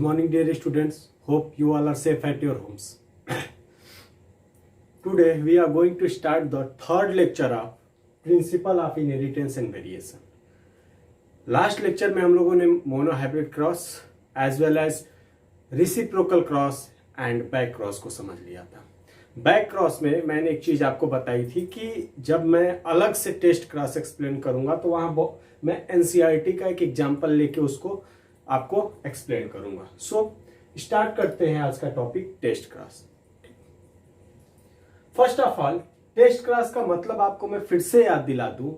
morning, dear students. Hope you all are safe at your homes. Today, we are going to start the third lecture of Principle of Inheritance and Variation. Last lecture में हम लोगों ने monohybrid cross as well as reciprocal cross and back cross को समझ लिया था। Back cross में मैंने एक चीज आपको बताई थी कि जब मैं अलग से टेस्ट क्रॉस एक्सप्लेन करूंगा तो वहां मैं एनसीईआरटी का एक एग्जांपल लेके उसको आपको एक्सप्लेन करूंगा। सो स्टार्ट करते हैं आज का topic test cross. First of all, test cross का मतलब आपको मैं फिर से याद दिला दूं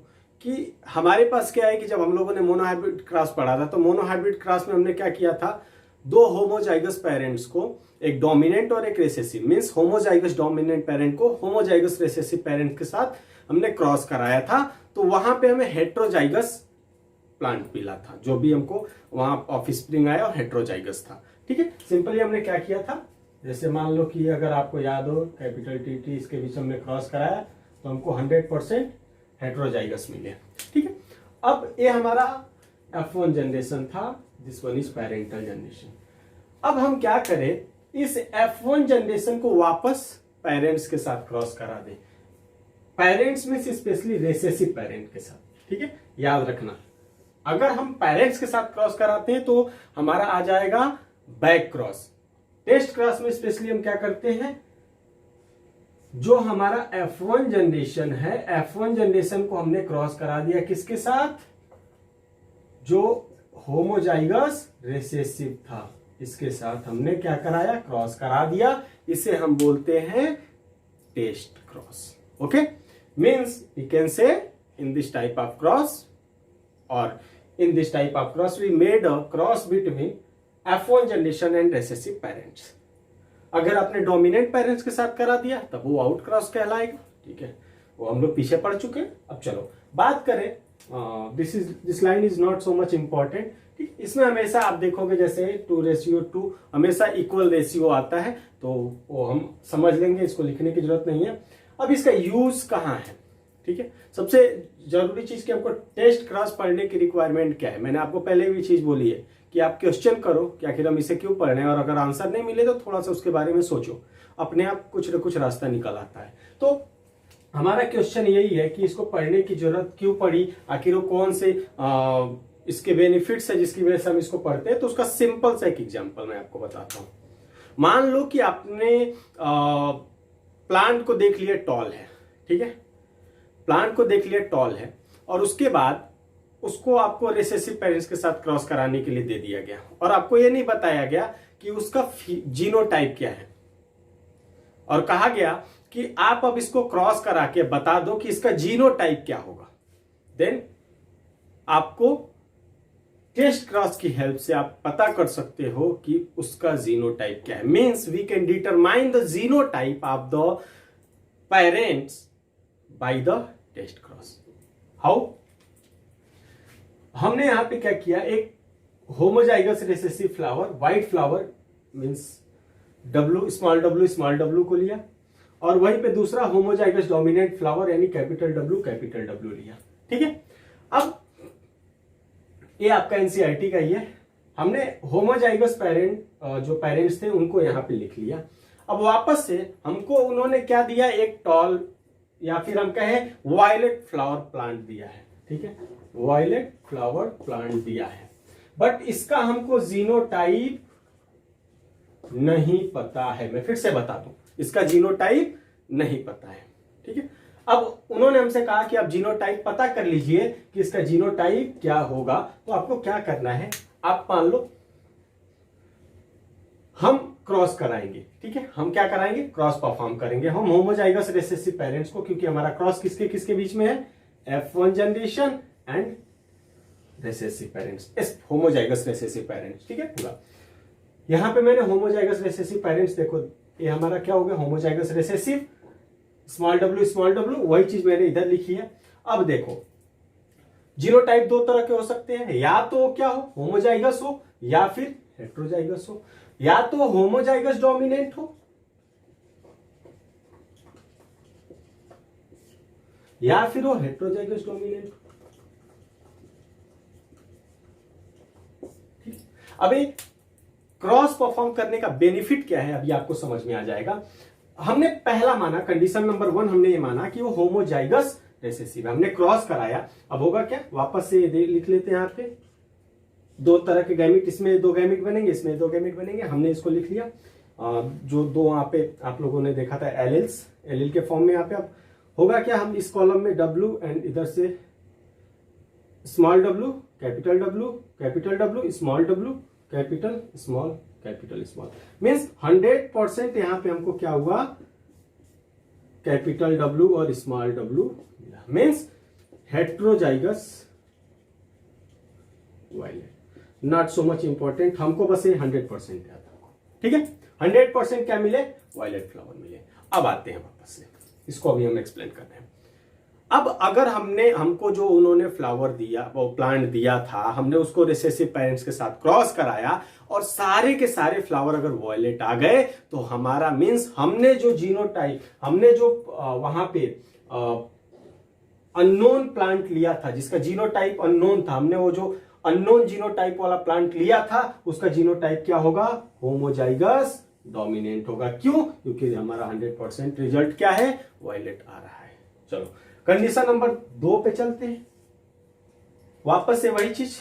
कि हमारे पास क्या है कि जब हम लोगों ने मोनोहाइब्रिड क्रॉस पढ़ा था तो मोनोहाइब्रिड क्रॉस में हमने क्या किया था, दो होमोजाइगस पेरेंट्स को, एक डोमिनेंट और एक recessive, means homozygous dominant parent को होमोजाइगस रिसेसिव पेरेंट के साथ हमने क्रॉस कराया था। तो वहां पे हमें हेट्रोजाइगस प्लांट मिला था, जो भी हमको वहां ऑफस्प्रिंग आया और हेट्रोजाइगस था। ठीक है, सिंपली हमने क्या किया था, जैसे मान लो कि अगर आपको याद हो कैपिटल टी इसके बीच हमने क्रॉस कराया तो हमको 100% हेट्रोजाइगस मिले। ठीक है, अब ये हमारा F1 जनरेशन था, this one is parental generation. अब हम क्या करें, इस F1 जनरेशन को वापस पेरेंट्स के साथ क्रॉस करा दें। पेरेंट्स में स्पेशली रिसेसिव पेरेंट के साथ। ठीक है, याद रखना, अगर हम पेरेंट्स के साथ क्रॉस कराते हैं तो हमारा आ जाएगा बैक क्रॉस। टेस्ट क्रॉस में स्पेशली हम क्या करते हैं, जो हमारा F1 जनरेशन है, F1 जनरेशन को हमने क्रॉस करा दिया किसके साथ, जो होमोजाइगस रिसेसिव था, इसके साथ हमने क्या कराया, क्रॉस करा दिया। इसे हम बोलते हैं test cross. Okay, means we can say in this type of cross और in this type of cross we made a cross between F1 generation and recessive parents. अगर आपने डोमिनेंट पेरेंट्स के साथ करा दिया तब वो आउट क्रॉस कहलाएगा। ठीक है, वो हम लोग पीछे पढ़ चुके हैं। अब चलो बात करें, this line is not so much important. ठीक, इसमें हमेशा आप देखोगे जैसे 2:2 हमेशा इक्वल रेशियो आता है, तो वो हम समझ लेंगे, इसको लिखने की जरूरत नहीं है। अब इसका यूज कहाँ है, ठीक है, सबसे जरूरी चीज कि हमको टेस्ट क्रॉस पढ़ने की रिक्वायरमेंट क्या है। मैंने आपको पहले भी चीज बोली है कि आप क्वेश्चन करो कि आखिर हम इसे क्यों पढ़ रहे हैं, और अगर आंसर नहीं मिले तो थोड़ा सा उसके बारे में सोचो, अपने आप कुछ न कुछ रास्ता निकल आता है। तो हमारा क्वेश्चन यही है कि इसको पढ़ने की जरूरत क्यों पड़ी, आखिर वो कौन से इसके बेनिफिट्स है जिसकी वजह से हम इसको पढ़ते हैं। तो उसका सिंपल सा एक एग्जाम्पल मैं आपको बताता हूं। मान लो कि आपने प्लांट को देख लिया टॉल है, ठीक है, प्लांट को देख लिया टॉल है, और उसके बाद उसको आपको रिसेसिव पेरेंट्स के साथ क्रॉस कराने के लिए दे दिया गया, और आपको यह नहीं बताया गया कि उसका जीनोटाइप क्या है, और कहा गया कि आप अब इसको क्रॉस करा के बता दो कि इसका जीनोटाइप क्या होगा। देन आपको टेस्ट क्रॉस की हेल्प से आप पता कर सकते हो कि उसका जीनोटाइप क्या है। Means we can determine the genotype of the parents by the test cross. How, हमने यहां पे क्या किया, एक homozygous recessive flower, white flower means small W को लिया, और वहीं पे दूसरा होमोजाइगस डोमिनेंट फ्लावर यानी कैपिटल डब्ल्यू लिया। ठीक है, अब ये आपका एनसीईआरटी का ही है। हमने होमोजाइगस जो पेरेंट्स थे उनको यहां पे लिख लिया। अब वापस से हमको उन्होंने क्या दिया, एक टॉल या फिर हम कहें वायलेट फ्लावर प्लांट दिया है। ठीक है, वायलेट फ्लावर प्लांट दिया है, बट इसका हमको जीनोटाइप नहीं पता है। मैं फिर से बता दूं, इसका जीनोटाइप नहीं पता है। ठीक है, अब उन्होंने हमसे कहा कि आप जीनोटाइप पता कर लीजिए कि इसका जीनोटाइप क्या होगा। तो आपको क्या करना है, आप मान लो हम क्रॉस कराएंगे। ठीक है, हम क्या कराएंगे, क्रॉस परफॉर्म करेंगे हम होमोजाइगस रिसेसिव पेरेंट्स को, क्योंकि हमारा क्रॉस किसके किसके बीच में है, F1 generation and recessive parents, इस होमोजाइगस रिसेसिव पेरेंट्स। ठीक है, पूरा यहां पे मैंने होमोजाइगस रिसेसिव पेरेंट्स, देखो ये हमारा क्या हो गया, होमोजाइगस रिसेसिव स्मॉल डब्ल्यू, वही चीज मैंने इधर लिखी है। अब देखो जीनोटाइप दो तरह के हो सकते हैं, या तो क्या हो, होमोजाइगस हो या फिर हेट्रोजाइगस हो, या तो होमोजाइगस डोमिनेंट हो या फिर वो हेट्रोजाइगस डोमिनेंट हो। अभी क्रॉस परफॉर्म करने का बेनिफिट क्या है अभी आपको समझ में आ जाएगा। हमने पहला माना, कंडीशन नंबर 1 हमने ये माना कि वो होमोजाइगस रिसेसिव है, हमने क्रॉस कराया। अब होगा क्या, वापस से लिख लेते हैं यहाँ पे, दो तरह के गैमिट, इसमें 2 गैमिट बनेंगे, इसमें 2 गैमिट बनेंगे, हमने इसको लिख लिया। जो 2 यहाँ पे आप लोगों ने देखा था एलिल के फॉर्म में, यहाँ पे अब होगा क्या, हम इस कॉलम में W एंड इधर से small w, capital W, capital W, small w, capital small, capital small, means 100% यहाँ पे हमको क्या हुआ, कैपिटल W और स्मॉल w मिला, means heterozygous violet. Not so much important, हमको बस ये 100% याद रखो, ठीक है। 100% क्या मिले, वायलेट फ्लावर मिले। अब आते हैं वापस से, इसको अभी हम एक्सप्लेन कर रहे हैं। अब अगर हमको जो उन्होंने फ्लावर दिया, वो प्लांट दिया था, हमने उसको रिसेसिव पेरेंट्स के साथ क्रॉस कराया और सारे के सारे फ्लावर अगर वायलेट आ गए, तो हमारा मीन्स हमने जो जीनोटाइप, हमने जो वहां पे अननोन प्लांट लिया था, जिसका जीनोटाइप अननोन था, हमने वो जो अननोन जीनोटाइप वाला प्लांट लिया था, उसका जीनोटाइप क्या होगा, होमोजाइगस डोमिनेंट होगा। क्यों, क्योंकि हमारा 100% रिजल्ट क्या है, वायलेट आ रहा है। चलो कंडीशन नंबर 2 पे चलते हैं, वापस से वही चीज,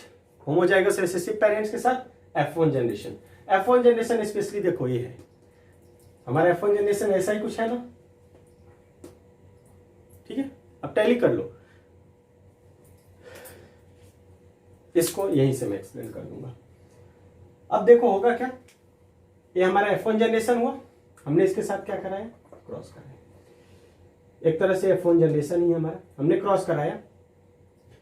होमोजाइगस रिसेसिव पेरेंट्स के साथ F1 generation. F1 generation specially देखो ये है हमारा F1 जनरेशन, ऐसा ही कुछ है ना, ठीक है। अब टैली कर लो, इसको यहीं से मैं एक्सप्लेन कर दूंगा। अब देखो होगा क्या, ये हमारा F1 जनरेशन हुआ, हमने इसके साथ क्या कराया, क्रॉस कराया। एक तरह से F1 जनरेशन ही हमारा, हमने क्रॉस कराया।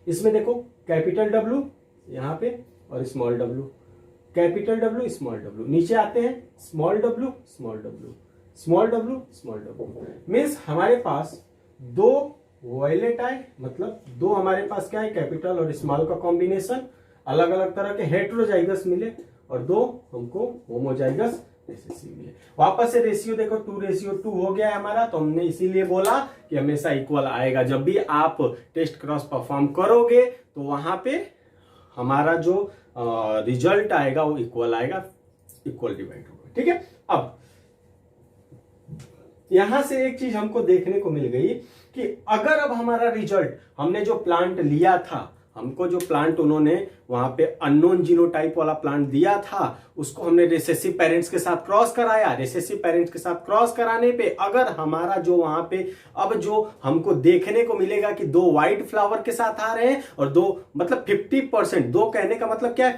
इसमें देखो कैपिटल W यहां पे और small w, capital W small w, नीचे आते हैं small w small w, small w small w, means हमारे पास 2 वायलेट आए, मतलब 2 हमारे पास क्या है, कैपिटल और स्मॉल का कॉम्बिनेशन, अलग अलग तरह के हेट्रोजाइगस मिले, और 2 हमको होमोजाइगस रिसेसिव मिले। वापस से रेशियो देखो 2:2 हो गया है हमारा, तो हमने इसीलिए बोला कि हमेशा इक्वल आएगा। जब भी आप टेस्ट क्रॉस परफॉर्म करोगे तो वहां पे हमारा जो रिजल्ट आएगा वो इक्वल आएगा, इक्वल डिवाइड होगा, ठीक है। अब यहां से एक चीज हमको देखने को मिल गई कि अगर अब हमारा रिजल्ट, हमने जो प्लांट लिया था, हमको जो प्लांट उन्होंने वहां पे अननोन जीनोटाइप वाला प्लांट दिया था, उसको हमने रिसेसिव पेरेंट्स के साथ क्रॉस कराया। रिसेसिव पेरेंट्स के साथ क्रॉस कराने पे अगर हमारा जो वहां पे अब जो हमको देखने को मिलेगा कि 2 व्हाइट फ्लावर के साथ आ रहे हैं और 2 मतलब 50%, 2 कहने का मतलब क्या है,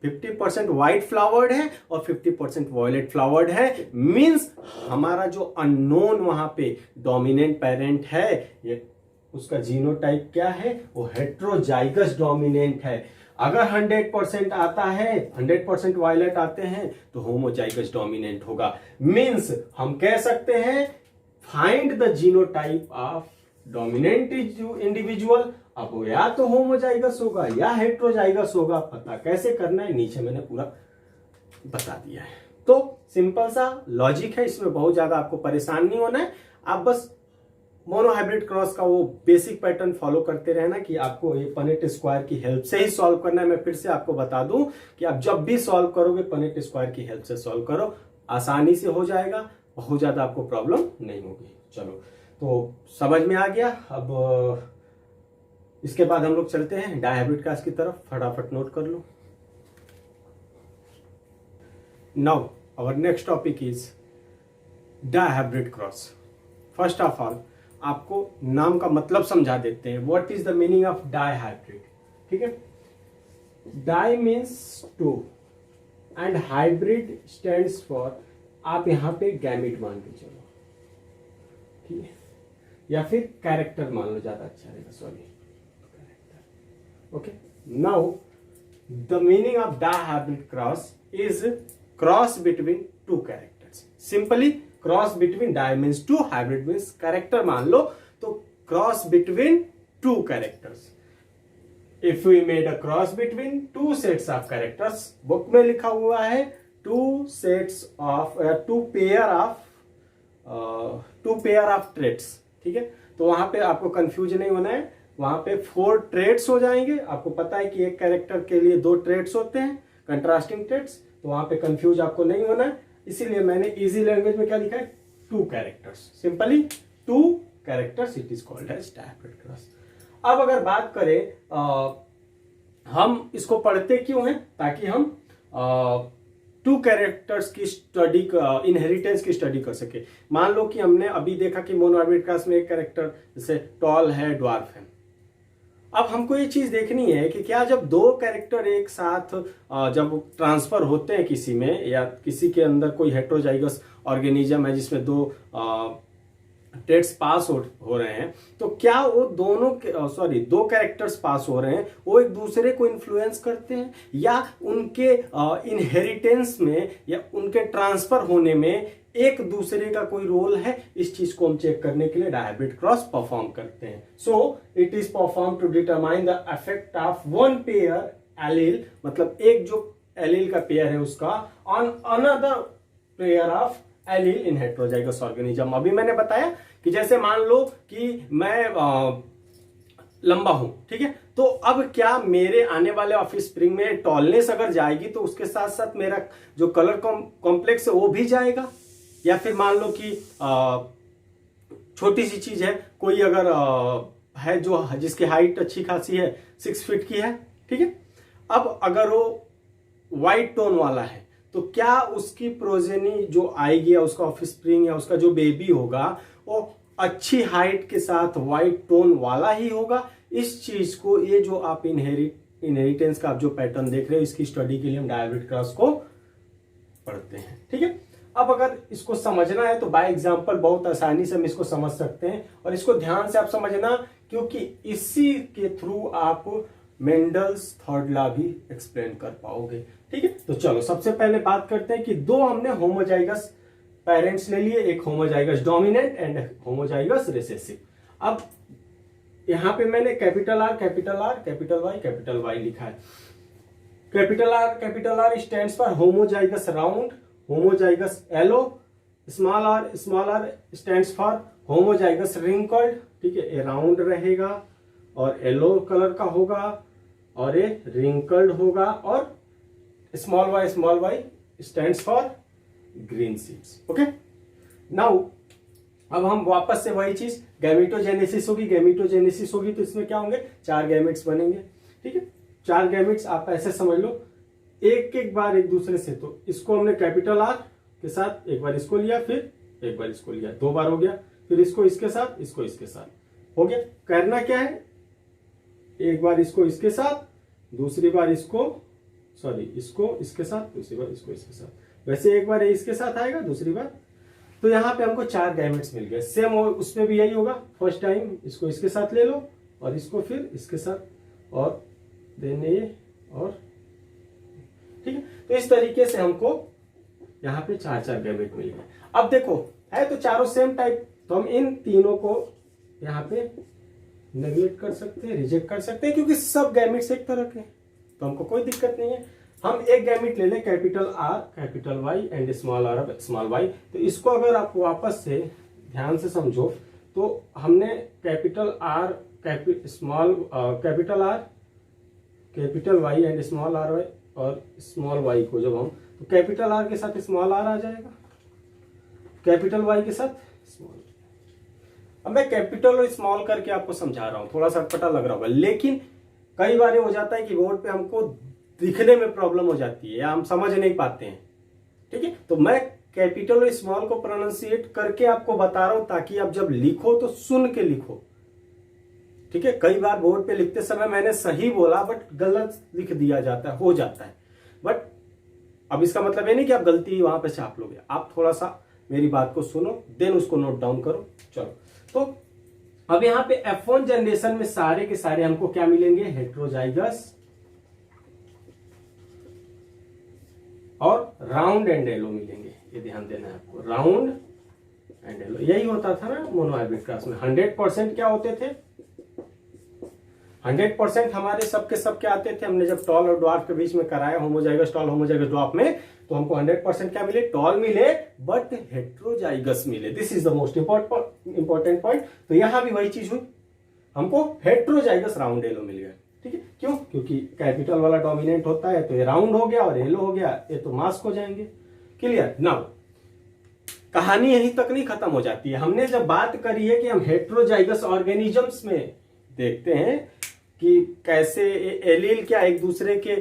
50% व्हाइट फ्लावर्ड है और 50% वॉयलेट फ्लावर्ड है। मींस हमारा जो अननोन वहां पे डोमिनेंट पेरेंट है, ये उसका जीनोटाइप क्या है, वो हेट्रोजाइगस डोमिनेंट है। अगर 100% आता है, 100% वायलेट आते हैं, तो होमोजाइगस डोमिनेंट होगा। मींस हम कह सकते हैं find the genotype of dominant individual. अब वो या तो होमोजाइगस होगा या हेट्रोजाइगस होगा। पता कैसे करना है, नीचे मैंने पूरा बता दिया है। तो सिंपल सा लॉजिक है, इसमें बहुत ज्यादा आपको परेशान नहीं होना है। आप बस मोनोहाइब्रिड क्रॉस का वो बेसिक पैटर्न फॉलो करते रहना कि आपको ये पनेट स्क्वायर की हेल्प से ही सॉल्व करना है। मैं फिर से आपको बता दूं कि आप जब भी सॉल्व करोगे पनेट स्क्वायर की हेल्प से सॉल्व करो, आसानी से हो जाएगा, बहुत ज्यादा आपको प्रॉब्लम नहीं होगी। चलो तो समझ में आ गया। अब इसके बाद हम लोग चलते हैं डायहाइब्रिड क्रॉस की तरफ, फटाफट नोट कर लो। Now our next topic is dihybrid cross. First of all आपको नाम का मतलब समझा देते हैं। What is the meaning of dihybrid, ठीक है। Di means 2 and hybrid stands for, आप यहां पे गैमिट मान के चलो, ठीक है, या फिर कैरेक्टर मान लो, ज्यादा अच्छा रहेगा, sorry character. Okay, now the meaning of dihybrid cross is cross between 2 characters. Simply cross between, di means 2, hybrid means character मान लो, तो cross between 2 characters. If we made a cross between 2 sets of characters, book में लिखा हुआ है 2 pair of traits, ठीक है। तो वहां पे आपको कंफ्यूज नहीं होना है, वहां पे 4 ट्रेट्स हो जाएंगे। आपको पता है कि एक कैरेक्टर के लिए 2 ट्रेट्स होते हैं, कंट्रास्टिंग ट्रेट्स, तो वहां पे कंफ्यूज आपको नहीं होना है, इसीलिए मैंने इजी लैंग्वेज में क्या लिखा है, 2 characters, simply 2 characters, it is called as dihybrid cross. अब अगर बात करें हम इसको पढ़ते क्यों हैं, ताकि हम 2 कैरेक्टर्स की स्टडी, इनहेरिटेंस की स्टडी कर सके। मान लो कि हमने अभी देखा कि मोनोहाइब्रिड क्रॉस में एक कैरेक्टर जैसे टॉल है, ड्वार्फ है। अब हमको ये चीज देखनी है कि क्या जब 2 कैरेक्टर एक साथ जब ट्रांसफर होते हैं किसी में, या किसी के अंदर कोई हेट्रोजाइगस ऑर्गेनिज्म है जिसमें 2 ट्रेड्स पास हो रहे हैं, तो क्या वो दोनों 2 कैरेक्टर्स पास हो रहे हैं, वो एक दूसरे को इन्फ्लुएंस करते हैं, या उनके इनहेरिटेंस में या उनके ट्रांसफर होने में एक दूसरे का कोई रोल है, इस चीज को हम चेक करने के लिए डायहाइब्रिड क्रॉस परफॉर्म करते हैं। So it is perform to determine the effect of one pair allele, मतलब एक जो एलील का पेयर है उसका, on another pair of allele in heterozygous organism. अभी मैंने बताया कि जैसे मान लो कि मैं लंबा हूं, ठीक है, तो अब क्या मेरे आने वाले ऑफिस स्प्रिंग में टॉलनेस अगर जाएगी तो उसके साथ साथ मेरा जो कलर कॉम्प्लेक्स है वो भी जाएगा, या फिर मान लो कि छोटी सी चीज है, कोई अगर है जो जिसकी हाइट अच्छी खासी है, 6 फीट की है, ठीक है, अब अगर वो वाइट टोन वाला है तो क्या उसकी प्रोजेनी जो आएगी या उसका ऑफस्प्रिंग या उसका जो बेबी होगा वो अच्छी हाइट के साथ वाइट टोन वाला ही होगा। इस चीज को, ये जो आप इनहेरिटेंस का आप जो पैटर्न देख रहे हो, इसकी स्टडी के लिए हम डायहाइब्रिड क्रॉस को पढ़ते हैं, ठीक है। अब अगर इसको समझना है तो बाय एग्जांपल बहुत आसानी से हम इसको समझ सकते हैं, और इसको ध्यान से आप समझना, क्योंकि इसी के थ्रू आप मेंडल्स थर्ड लॉ भी एक्सप्लेन कर पाओगे, ठीक है। तो चलो सबसे पहले बात करते हैं कि 2 हमने होमोजाइगस पेरेंट्स ले लिए, एक homozygous dominant and homozygous recessive. अब यहां पे मैंने कैपिटल आर कैपिटल वाई लिखा है। Capital R stands for homozygous round, homozygous yellow. Small R stands for homozygous wrinkled, ठीक है, ये राउंड रहेगा और येलो कलर का होगा और ये रिंकल्ड होगा। और small Y stands for green seeds. Okay, now अब हम वापस से वही चीज, गैमेटोजेनेसिस होगी तो इसमें क्या होंगे, 4 गैमेट्स बनेंगे, ठीक है। 4 गैमेट्स आप ऐसे समझ लो, एक बार एक दूसरे से। तो इसको हमने कैपिटल आर के साथ एक बार इसको लिया, फिर एक बार इसको लिया, 2 बार हो गया, फिर इसको इसके साथ, इसको इसके साथ हो गया। करना क्या है, एक बार इसको इसके साथ, दूसरी बार इसको इसके साथ, दूसरी बार इसको इसके साथ। वैसे एक बार इसके साथ आएगा, दूसरी बार। तो यहां पे हमको 4 गैमेट्स मिल गए। सेम उसमें भी यही होगा, फर्स्ट टाइम इसको इसके साथ ले लो और इसको फिर इसके साथ, और देन ये, और ठीक है। तो इस तरीके से हमको यहाँ पे 4 गैमेट मिल गए। अब देखो है तो चारों सेम टाइप, तो हम इन तीनों को यहाँ पे नेगलेक्ट कर सकते हैं, रिजेक्ट कर सकते हैं, क्योंकि सब गैमेट्स एक तरह के हैं, तो हमको कोई दिक्कत नहीं है। हम एक गैमेट ले लें, capital R capital Y and small R small Y. तो इसको अगर आप वापस से ध्यान से समझो तो हमने capital R capital Y and small R Y और स्मॉल वाई को जब हम, तो कैपिटल आर के साथ स्मॉल आर आ जाएगा, कैपिटल वाई के साथ स्मॉल। अब मैं कैपिटल और स्मॉल करके आपको समझा रहा हूं, थोड़ा सा अटपटा लग रहा होगा, लेकिन कई बार ये हो जाता है कि बोर्ड पे हमको दिखने में प्रॉब्लम हो जाती है या हम समझ नहीं पाते हैं, ठीक है। तो मैं कैपिटल और स्मॉल को प्रोनाउंसिएट करके आपको बता रहा हूं, ताकि आप जब लिखो तो सुन के लिखो, ठीक है। कई बार बोर्ड पे लिखते समय मैंने सही बोला बट गलत लिख दिया जाता है, हो जाता है, बट अब इसका मतलब ये नहीं कि आप गलती वहां पे छाप लोगे। आप थोड़ा सा मेरी बात को सुनो, देन उसको नोट डाउन करो। चलो, तो अब यहाँ पे F1 जनरेशन में सारे के सारे हमको क्या मिलेंगे, हेट्रोजाइगस और राउंड एंड येलो मिलेंगे। ये ध्यान देना है आपको, राउंड एंड येलो। यही होता था ना मोनोहाइब्रिड क्रॉस में। 100% क्या होते थे, 100% हमारे सबके सब क्या आते थे। हमने जब टॉल और ड्वार्फ के बीच में कराया होमोजाइगस टॉल होमोजाइगस ड्वार्फ में, तो हमको 100% क्या मिले, टॉल मिले बट हेट्रोजाइगस मिले। This is the most important point. तो यहां भी वही चीज हुई, हमको हेट्रोजाइगस राउंड येलो मिल गया। ठीक है, क्यों? क्योंकि कैपिटल वाला डोमिनेंट होता है तो ये राउंड हो गया और येलो हो गया, ये तो मास्क हो जाएंगे। क्लियर? नाउ कहानी यहीं तक नहीं खत्म हो जाती है। हमने जब बात करी है कि हम हेट्रोजाइगस ऑर्गेनिजम्स में देखते हैं कि कैसे एलील क्या एक दूसरे के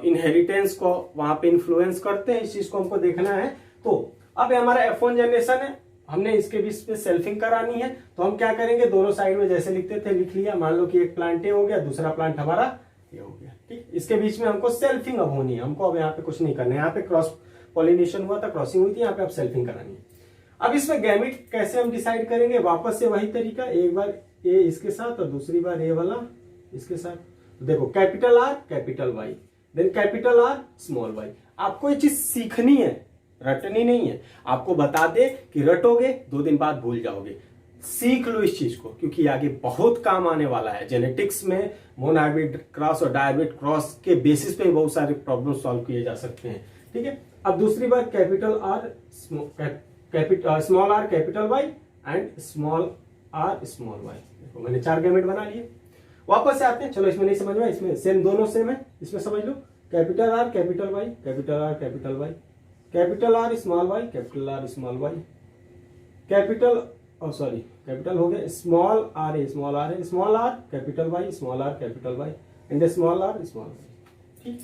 इनहेरिटेंस को वहां पे इन्फ्लुएंस करते हैं, इस चीज को हमको देखना है। तो अब हमारा F1 जनरेशन है, हमने इसके बीच पे सेल्फिंग करानी है, तो हम क्या करेंगे, दोनों साइड में जैसे लिखते थे लिख लिया। मान लो कि एक प्लांट ए हो गया, दूसरा प्लांट हमारा ये हो गया, ठीक। इसके बीच में हमको सेल्फिंग अब होनी है, हमको अब यहाँ पे कुछ नहीं करना है। यहाँ पे क्रॉस पॉलिनेशन हुआ था, क्रॉसिंग हुई थी, यहाँ पे अब सेल्फिंग करानी है। अब इसमें गैमेट कैसे हम डिसाइड करेंगे, वापस से वही तरीका, एक बार ए इसके साथ और दूसरी बार ए वाला इसके साथ। तो देखो capital R capital Y, then capital R small Y. आपको ये चीज सीखनी है, रटनी नहीं है। आपको बता दे कि रटोगे 2 दिन बाद भूल जाओगे। सीख लो इस चीज को, क्योंकि आगे बहुत काम आने वाला है। जेनेटिक्स में मोनोहाइब्रिड क्रॉस और डायहाइब्रिड क्रॉस के बेसिस पे बहुत सारे प्रॉब्लम सॉल्व किए जा सकते हैं, ठीक है। अब दूसरी बार capital R small R capital Y and small R small Y. देखो मैंने 4 गैमेट बना लिए। वापस से आते हैं, चलो इसमें नहीं समझ में, इसमें सेम, दोनों सेम है, इसमें समझ लो। Capital R capital Y, capital R capital Y, capital R small Y, capital R small Y, capital capital हो गया small R A, small R A, small R capital Y, small R capital Y and small R small Y, ठीक।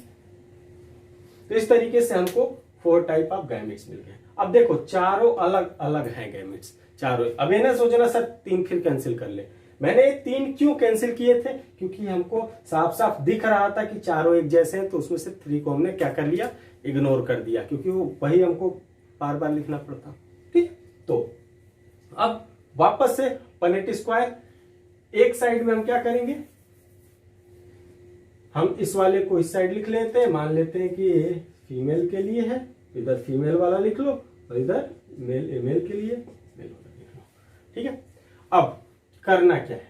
तो इस तरीके से हमको 4 type of gametes मिल गए। अब देखो चारों अलग अलग हैं गैमेट्स, चारों। अब ये ना सोचना सर 3 फिर कैंसिल कर ले। मैंने 3 क्यों कैंसिल किए थे, क्योंकि हमको साफ साफ दिख रहा था कि चारों एक जैसे हैं, तो उसमें से 3 को हमने क्या कर लिया, इग्नोर कर दिया, क्योंकि वो वही हमको बार बार लिखना पड़ता, ठीक। तो अब वापस से पनेट स्क्वायर, एक साइड में हम क्या करेंगे, हम इस वाले को इस साइड लिख लेते हैं, मान लेते हैं कि ये फीमेल के लिए है, इधर फीमेल वाला लिख लो और इधर मेल के लिए मेल वाला लिख लो, ठीक है। अब करना क्या है,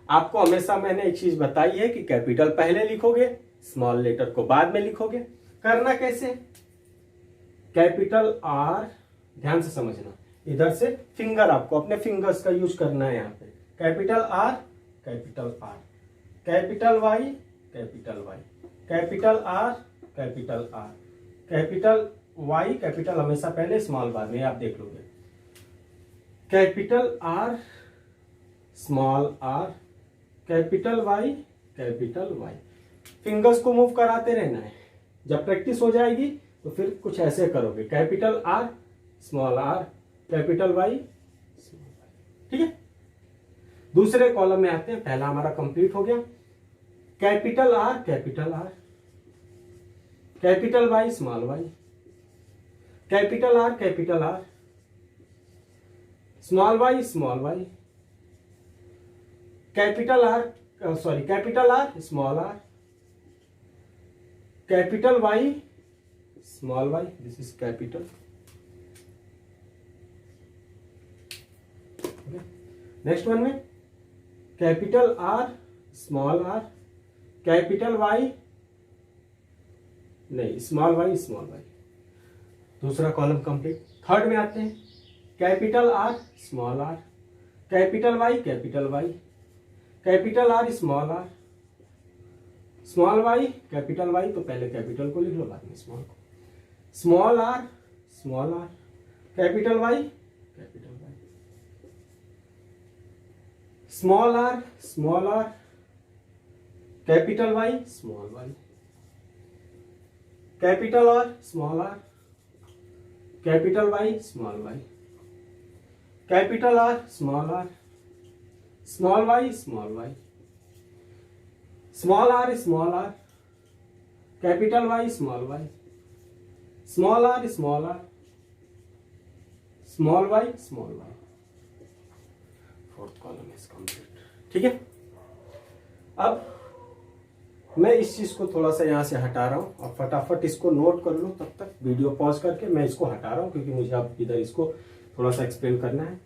आपको हमेशा मैंने एक चीज बताई है कि कैपिटल पहले लिखोगे, स्मॉल लेटर को बाद में लिखोगे। करना कैसे, कैपिटल आर, ध्यान से समझना, इधर से फिंगर, आपको अपने फिंगर्स का यूज करना है यहाँ पे। Capital R capital R, capital Y capital Y, capital R capital R, capital Y, capital हमेशा पहले स्मॉल बाद में, आप देख लोगे। Capital R small R capital Y capital Y. Fingers को मूव कराते रहना है। जब प्रैक्टिस हो जाएगी तो फिर कुछ ऐसे करोगे, capital R small R capital Y small Y, ठीक है। दूसरे कॉलम में आते हैं, पहला हमारा कंप्लीट हो गया। Capital R capital R, capital Y small Y, capital R capital R, small Y small Y, capital R capital R small R, capital Y small Y, this is capital. Next one में capital R small R, capital Y नहीं small Y small Y. दूसरा column complete. Third में आते हैं, capital R small R, capital Y capital Y, capital R small R, small Y capital Y, तो पहले capital को लिख लो बाद में स्मॉल को, small R capital Y capital Y, small R capital Y small Y, capital R capital Y small Y, capital R small Y small Y, small R capital Y small Y, small R small Y small Y. Fourth column is complete, ठीक है। अब मैं इस चीज को थोड़ा सा यहां से हटा रहा हूं और फटाफट इसको नोट कर लो, तब तक वीडियो पॉज करके मैं इसको हटा रहा हूं, क्योंकि मुझे अब इधर इसको थोड़ा सा एक्सप्लेन करना है।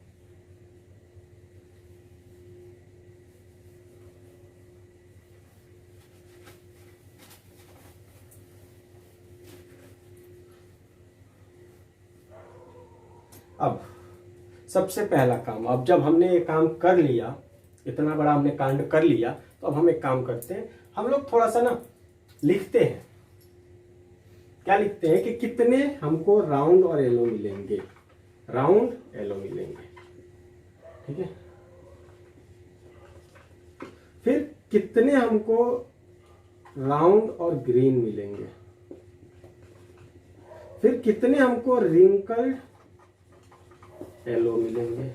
अब सबसे पहला काम, अब जब हमने ये काम कर लिया, इतना बड़ा हमने कांड कर लिया, तो अब हम एक काम करते हैं, हम लोग थोड़ा सा ना लिखते हैं। क्या लिखते हैं कि कितने हमको राउंड और येलो मिलेंगे, राउंड येलो मिलेंगे, ठीक है। फिर कितने हमको राउंड और ग्रीन मिलेंगे, फिर कितने हमको रिंकल्ड येलो मिलेंगे,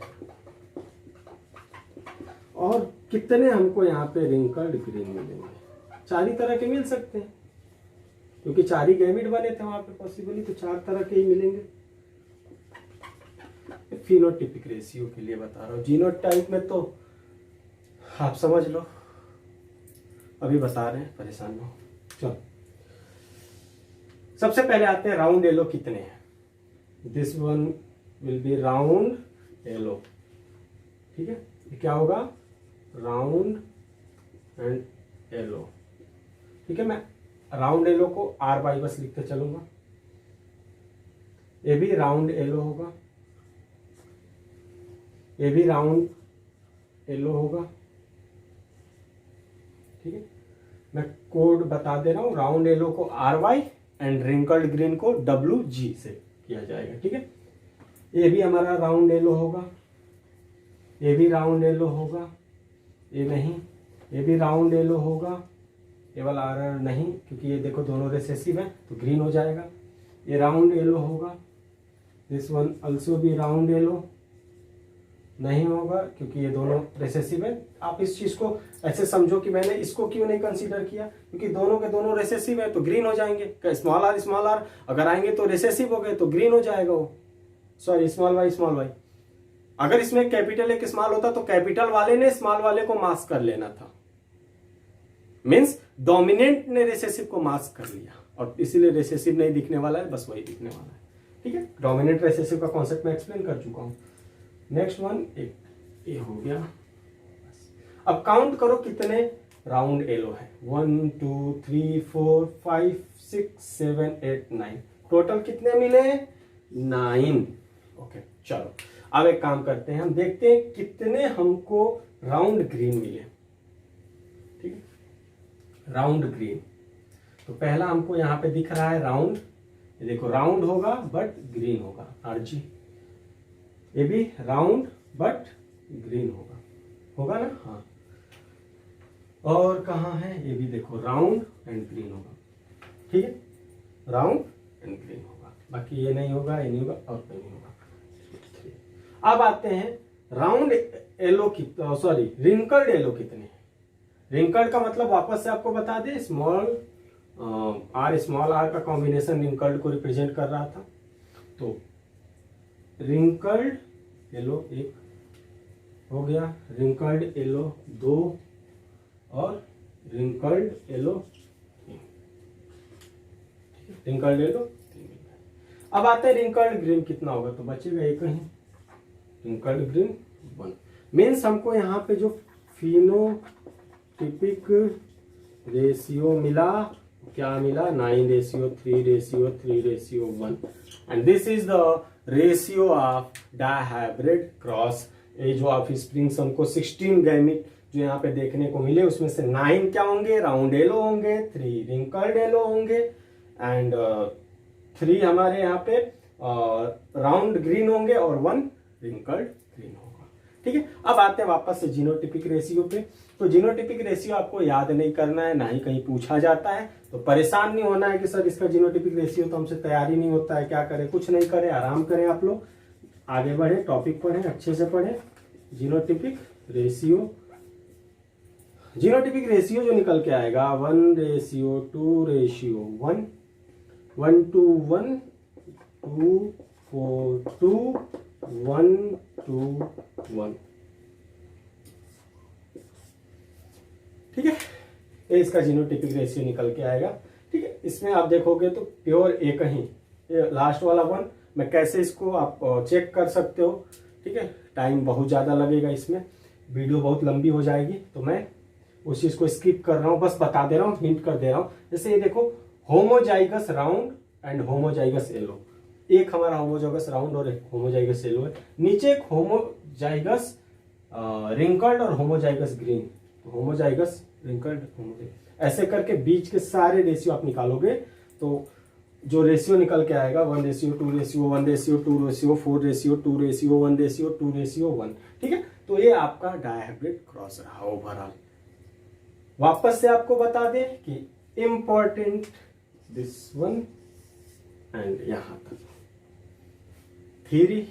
और कितने हमको यहाँ पे रिंकल्ड ग्रीन मिलेंगे। 4 ही तरह के मिल सकते हैं क्योंकि 4 ही गैमेट बने थे वहां पे पॉसिबली, तो 4 तरह के ही मिलेंगे। फिनोटिपिक रेशियो के लिए बता रहा हूँ, जीनोटाइप में तो आप समझ लो, अभी बता रहे हैं, परेशान ना हो। चलो सबसे पहले आते हैं राउंड येलो कितने हैं। This one will be round yellow, ठीक है। ये क्या होगा, राउंड एंड येलो, ठीक है। मैं राउंड येलो को R बाई बस लिखते चलूंगा। ये भी राउंड येलो होगा, ये भी राउंड येलो होगा, ठीक है। मैं कोड बता दे रहा हूं, राउंड येलो को RY एंड रिंकल्ड ग्रीन को WG से किया जाएगा, ठीक है। ये भी हमारा राउंड येलो होगा, ये भी राउंड येलो होगा, ये नहीं, ये भी राउंड येलो होगा, ये वाला RR नहीं क्योंकि ये देखो दोनों रिसेसिव है तो ग्रीन हो जाएगा। ये राउंड येलो होगा, दिस वन ऑल्सो भी राउंड येलो नहीं होगा क्योंकि ये दोनों रिसेसिव है। आप इस चीज को ऐसे समझो कि मैंने इसको क्यों नहीं कंसीडर किया, क्योंकि दोनों के दोनों रिसेसिव है तो ग्रीन हो जाएंगे। स्मॉल आर अगर आएंगे तो रिसेसिव हो गए तो ग्रीन हो जाएगा वो, सॉरी स्मॉल वाई। अगर इसमें कैपिटल एक स्मॉल होता तो कैपिटल वाले ने स्मॉल वाले को मास्क कर लेना था, मीन्स डोमिनेंट ने रिसेसिव को मास्क कर लिया, और इसीलिए रिसेसिव नहीं दिखने वाला है, बस वही दिखने वाला है, ठीक है। डोमिनेंट रिसेसिव का कॉन्सेप्ट मैं एक्सप्लेन कर चुका हूं। नेक्स्ट वन एक ये हो गया। अब काउंट करो कितने राउंड येलो है, 1 2 3 4 5 6 7 8 9, टोटल कितने मिले, 9। ओके चलो अब एक काम करते हैं, हम देखते हैं कितने हमको राउंड ग्रीन मिले, ठीक है। राउंड ग्रीन, तो पहला हमको यहाँ पे दिख रहा है राउंड, ये देखो राउंड होगा बट ग्रीन होगा, RG। ये भी राउंड बट ग्रीन होगा ना, हाँ। और कहाँ है, ये भी देखो राउंड एंड ग्रीन होगा, ठीक है, राउंड एंड ग्रीन होगा, बाकी ये नहीं होगा, ये नहीं होगा और नहीं होगा। अब आते हैं राउंड येलो की, सॉरी रिंकल्ड येलो कितने हैं। रिंकल्ड का मतलब वापस से आपको बता दे, स्मॉल आर का कॉम्बिनेशन रिंकल्ड को रिप्रेजेंट कर रहा था, तो रिंकल्ड येलो 1 हो गया, रिंकल्ड येलो 2 और रिंकल्ड येलो 3, रिंकल्ड येलो 3। अब आते हैं रिंकल्ड ग्रीन कितना होगा, तो बचेगा एक ही, रिंकल्ड ग्रीन 1। मीन्स हमको यहाँ पे जो फिनोटिपिक रेशियो मिला, क्या मिला, 9:3:3:1, and this is the ratio of dihybrid cross. As offsprings हमको 16 गैमेट जो यहाँ पे देखने को मिले, उसमें से 9 क्या होंगे, राउंड येलो होंगे, 3 रिंकल्ड येलो होंगे, एंड 3 हमारे यहाँ पे राउंड ग्रीन होंगे और 1 रिंकल्ड ग्रीन होगा, ठीक है। अब आते हैं वापस से जीनोटिपिक रेशियो पे। तो जीनोटिपिक रेशियो आपको याद नहीं करना है, ना ही कहीं पूछा जाता है, तो परेशान नहीं होना है कि सर इसका जीनोटिपिक रेशियो तो हमसे तैयार ही नहीं होता है, क्या करें, कुछ नहीं करें, आराम करें, आप लोग आगे बढ़े, टॉपिक पढ़ें, अच्छे से पढ़ें। जीनोटिपिक रेशियो जो निकल के आएगा 1:2:1, 1:1, 2:4:2, 1:1, ठीक है। ये इसका जीनोटिपिक रेशियो निकल के आएगा, ठीक है। इसमें आप देखोगे तो प्योर एक ही, ये लास्ट वाला 1, मैं कैसे इसको आप चेक कर सकते हो, ठीक है। टाइम बहुत ज़्यादा लगेगा, इसमें वीडियो बहुत लंबी हो जाएगी, तो मैं उस चीज़ को स्किप कर रहा हूँ, बस बता दे रहा हूँ, हिंट कर दे रहा हूँ। जैसे ये देखो homozygous round and homozygous yellow, एक हमारा होमोजाइगस राउंड और एक होमोजाइगस येलो है, नीचे एक होमोजाइगस रिंकल्ड और homozygous green, homozygous wrinkled homozygous, ऐसे करके बीच के सारे रेशियो आप निकालोगे तो जो रेशियो निकल के आएगा 1:2:1:2:4:2:1:2:1, ठीक है। तो ये आपका डायहाइब्रिड क्रॉस रहा ओवरऑल। वापस से आपको बता दें कि इम्पोर्टेंट दिस वन एंड यहां तक थ्योरी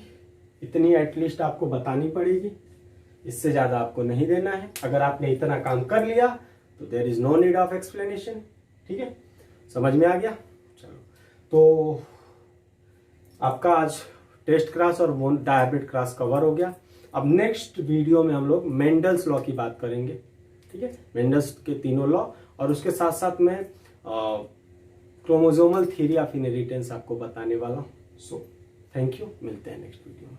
इतनी एटलीस्ट आपको बतानी पड़ेगी, इससे ज्यादा आपको नहीं देना है। अगर आपने इतना काम कर लिया तो there is no need of explanation, ठीक है। समझ में आ गया? चलो, तो आपका आज टेस्ट क्रॉस और डायहाइब्रिड क्रॉस कवर हो गया। अब नेक्स्ट वीडियो में हम लोग मेंडल्स लॉ की बात करेंगे, ठीक है। मेंडल्स के तीनों लॉ और उसके साथ साथ में क्रोमोसोमल थ्योरी ऑफ इनहेरिटेंस आपको बताने वाला हूँ। सो थैंक यू, मिलते हैं नेक्स्ट वीडियो में।